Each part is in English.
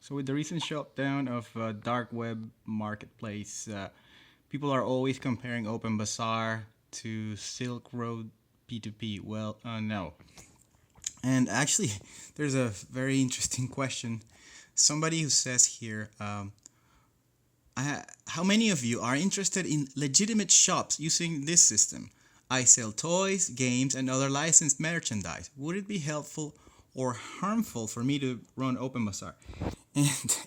So with the recent shutdown of dark web marketplace, people are always comparing OpenBazaar to Silk Road P2P. Well, no. And actually, there's a very interesting question. Somebody who says here, how many of you are interested in legitimate shops using this system? I sell toys, games, and other licensed merchandise. Would it be helpful or harmful for me to run OpenBazaar? And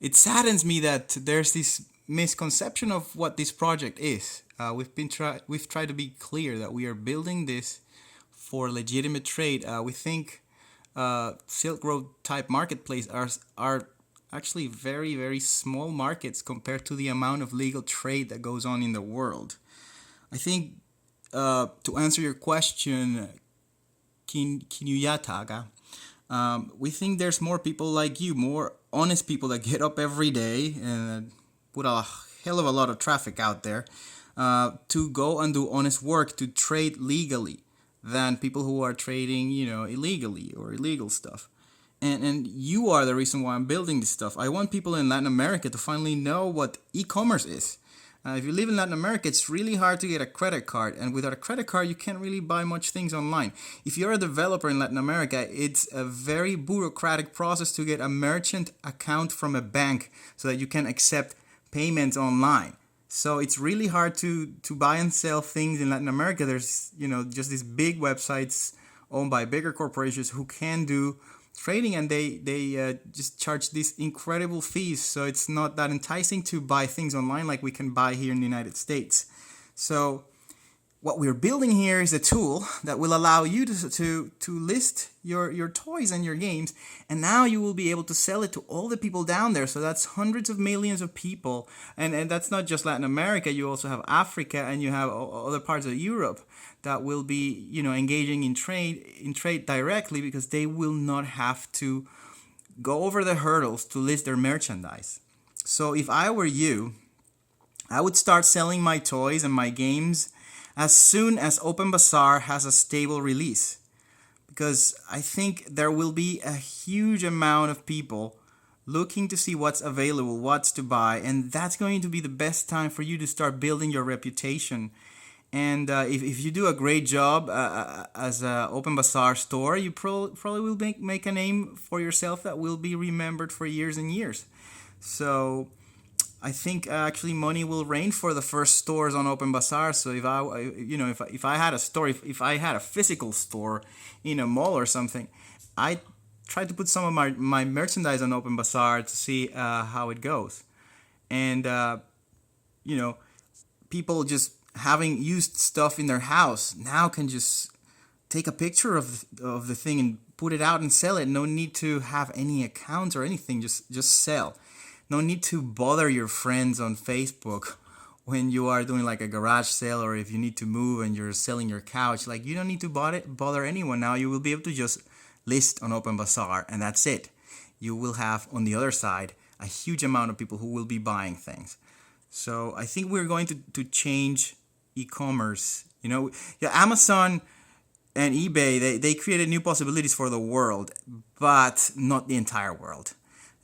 it saddens me that there's this misconception of what this project is. We've tried to be clear that we are building this for legitimate trade. We think Silk Road type marketplace are actually very small markets compared to the amount of legal trade that goes on in the world. I think to answer your question, Kinuyataga, we think there's more people like you, more honest people that get up every day and put a hell of a lot of traffic out there to go and do honest work to trade legally than people who are trading, illegally or illegal stuff. And you are the reason why I'm building this stuff. I want people in Latin America to finally know what e-commerce is. If you live in Latin America, it's really hard to get a credit card, and without a credit card, you can't really buy much things online. If you're a developer in Latin America, it's a very bureaucratic process to get a merchant account from a bank so that you can accept payments online. So it's really hard to buy and sell things in Latin America. There's just these big websites owned by bigger corporations who can do trading, and they just charge these incredible fees, so it's not that enticing to buy things online like we can buy here in the United States. So what we're building here is a tool that will allow you to list your toys and your games, and now you will be able to sell it to all the people down there. So that's hundreds of millions of people, and that's not just Latin America. You also have Africa, and you have other parts of Europe that will be engaging in trade directly, because they will not have to go over the hurdles to list their merchandise. So if I were you, I would start selling my toys and my games as soon as OpenBazaar has a stable release, because I think there will be a huge amount of people looking to see what's available, what's to buy, and that's going to be the best time for you to start building your reputation. And if you do a great job as an OpenBazaar store, you probably will make a name for yourself that will be remembered for years and years. So I think actually money will reign for the first stores on OpenBazaar. So if I had a store, if I had a physical store in a mall or something, I tried to put some of my merchandise on OpenBazaar to see how it goes. And people just having used stuff in their house now can just take a picture of the thing and put it out and sell it. No need to have any accounts or anything. Just sell. No need to bother your friends on Facebook when you are doing like a garage sale, or if you need to move and you're selling your couch. Like, you don't need to bother anyone now. You will be able to just list on OpenBazaar, and that's it. You will have on the other side a huge amount of people who will be buying things. So I think we're going to change e-commerce. Amazon and eBay, they created new possibilities for the world, but not the entire world.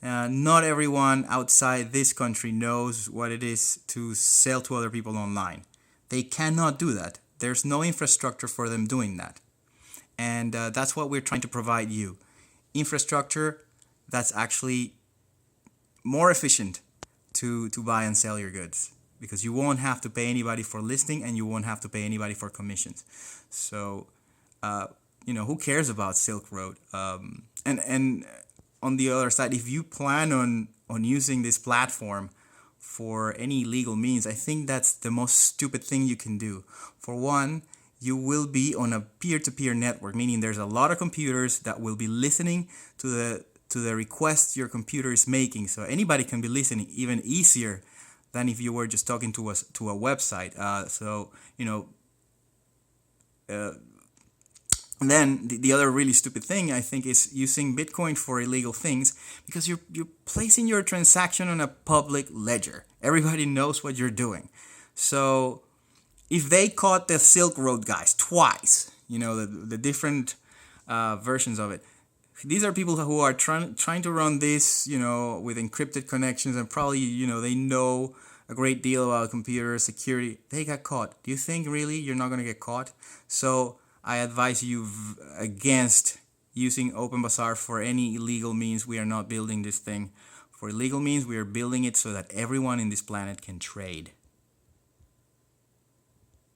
Not everyone outside this country knows what it is to sell to other people online. They cannot do that. There's no infrastructure for them doing that. And that's what we're trying to provide you. Infrastructure that's actually more efficient to buy and sell your goods, because you won't have to pay anybody for listing, and you won't have to pay anybody for commissions. So, who cares about Silk Road? And on the other side, if you plan on using this platform for any legal means, I think that's the most stupid thing you can do. For one, you will be on a peer-to-peer network, meaning there's a lot of computers that will be listening to the requests your computer is making. So anybody can be listening, even easier than if you were just talking to a website. And then the other really stupid thing, I think, is using Bitcoin for illegal things, because you're placing your transaction on a public ledger. Everybody knows what you're doing. So if they caught the Silk Road guys twice, the different versions of it, These are people who are trying to run this, with encrypted connections, and probably, they know a great deal about computer security. They got caught. Do you think really you're not going to get caught? So I advise you against using OpenBazaar for any illegal means. We are not building this thing for illegal means. We are building it so that everyone in this planet can trade.